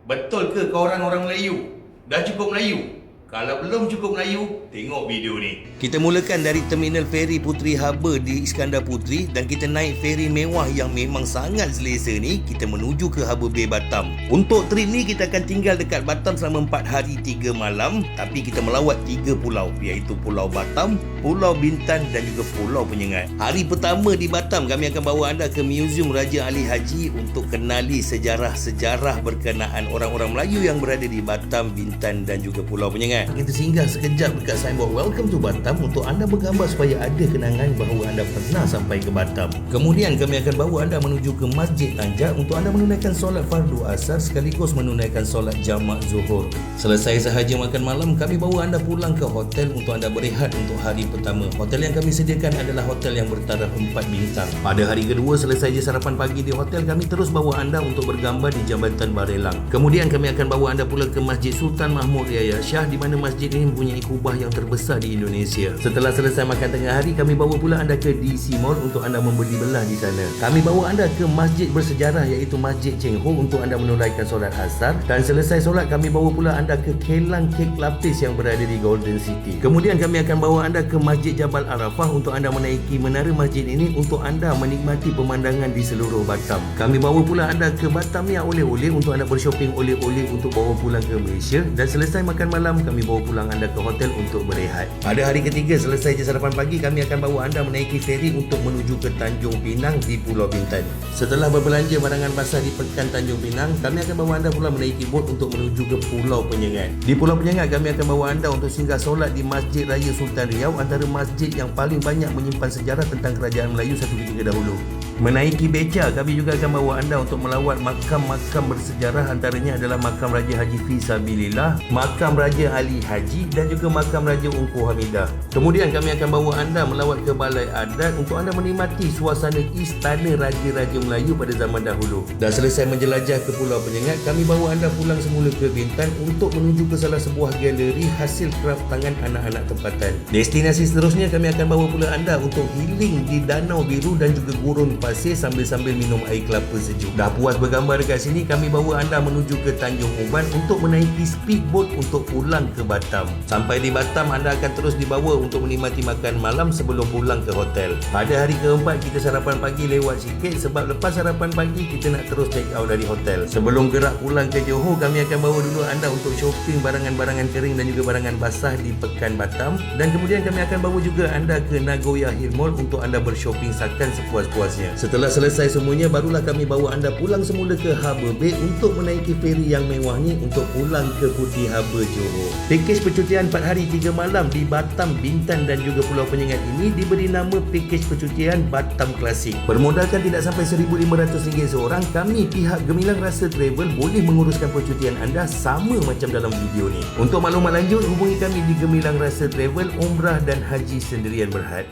Betul ke korang orang Melayu dah cukup Melayu? Kalau belum cukup Melayu, tengok video ni. Kita mulakan dari Terminal Feri Puteri Harbour di Iskandar Puteri dan kita naik feri mewah yang memang sangat selesa ni. Kita menuju ke Harbour Bay Batam. Untuk trip ni kita akan tinggal dekat Batam selama 4 hari 3 malam. Tapi kita melawat 3 pulau, iaitu Pulau Batam, Pulau Bintan dan juga Pulau Penyengat. Hari pertama di Batam, kami akan bawa anda ke Museum Raja Ali Haji untuk kenali sejarah-sejarah berkenaan orang-orang Melayu yang berada di Batam, Bintan dan juga Pulau Penyengat. Kita singgah sekejap dekat signboard Welcome to Batam untuk anda bergambar supaya ada kenangan bahawa anda pernah sampai ke Batam. Kemudian kami akan bawa anda menuju ke Masjid Najak untuk anda menunaikan solat fardu asar sekaligus menunaikan solat jamak zuhur. Selesai sahaja makan malam, kami bawa anda pulang ke hotel untuk anda berehat untuk hari pertama. Hotel yang kami sediakan adalah hotel yang bertaraf 4 bintang. Pada hari kedua, selesai je sarapan pagi di hotel, kami terus bawa anda untuk bergambar di Jambatan Barelang. Kemudian kami akan bawa anda pula ke Masjid Sultan Mahmud Yahya Shah di mana masjid ini mempunyai kubah yang terbesar di Indonesia. Setelah selesai makan tengah hari, kami bawa pula anda ke DC Mall untuk anda membeli belah di sana. Kami bawa anda ke masjid bersejarah iaitu Masjid Cheng Ho untuk anda menunaikan solat asar, dan selesai solat kami bawa pula anda ke Kelang Kek Lapis yang berada di Golden City. Kemudian kami akan bawa anda ke Masjid Jabal Arafah untuk anda menaiki menara masjid ini untuk anda menikmati pemandangan di seluruh Batam. Kami bawa pula anda ke Batamia oleh-oleh untuk anda bershopping oleh-oleh untuk bawa pulang ke Malaysia, dan selesai makan malam kami bawa pulang anda ke hotel untuk berehat. Pada hari ketiga, selesai je sarapan pagi, kami akan bawa anda menaiki feri untuk menuju ke Tanjung Pinang di Pulau Bintan. Setelah berbelanja barangan basah di Pekan Tanjung Pinang, kami akan bawa anda pula menaiki bot untuk menuju ke Pulau Penyengat. Di Pulau Penyengat, kami akan bawa anda untuk singgah solat di Masjid Raya Sultan Riau, antara masjid yang paling banyak menyimpan sejarah tentang kerajaan Melayu satu ketika dahulu. Menaiki beca, kami juga akan bawa anda untuk melawat makam-makam bersejarah, antaranya adalah makam Raja Haji Fisabilillah, makam Raja Ali Haji dan juga makam Raja Ungku Hamidah. Kemudian kami akan bawa anda melawat ke Balai Adat untuk anda menikmati suasana istana Raja-Raja Melayu pada zaman dahulu. Dan selesai menjelajah ke Pulau Penyengat, kami bawa anda pulang semula ke Bintan untuk menuju ke salah sebuah galeri hasil kraf tangan anak-anak tempatan. Destinasi seterusnya, kami akan bawa pula anda untuk healing di Danau Biru dan juga gurun pasir sambil-sambil minum air kelapa sejuk. Dah puas bergambar dekat sini, kami bawa anda menuju ke Tanjung Uban untuk menaiki speedboat untuk pulang ke Batam. Sampai di Batam, anda akan terus dibawa untuk menikmati makan malam sebelum pulang ke hotel. Pada hari keempat, kita sarapan pagi lewat sikit sebab lepas sarapan pagi kita nak terus check out dari hotel. Sebelum gerak pulang ke Johor, kami akan bawa dulu anda untuk shopping barangan-barangan kering dan juga barangan basah di Pekan Batam, dan kemudian kami akan bawa juga anda ke Nagoya Hill Mall untuk anda bershopping sakan sepuas-puasnya. Setelah selesai semuanya, barulah kami bawa anda pulang semula ke Harbour Bay untuk menaiki feri yang mewah ni untuk pulang ke Puteri Harbour Johor. Pakej percutian 4 hari 3 malam di Batam, Bintan dan juga Pulau Penyengat ini diberi nama Pakej Percutian Batam Klasik. Bermodalkan tidak sampai RM1,500 seorang, kami pihak Gemilang Rasa Travel boleh menguruskan percutian anda sama macam dalam video ni. Untuk maklumat lanjut, hubungi kami di Gemilang Rasa Travel, Umrah dan Haji Sendirian Berhad.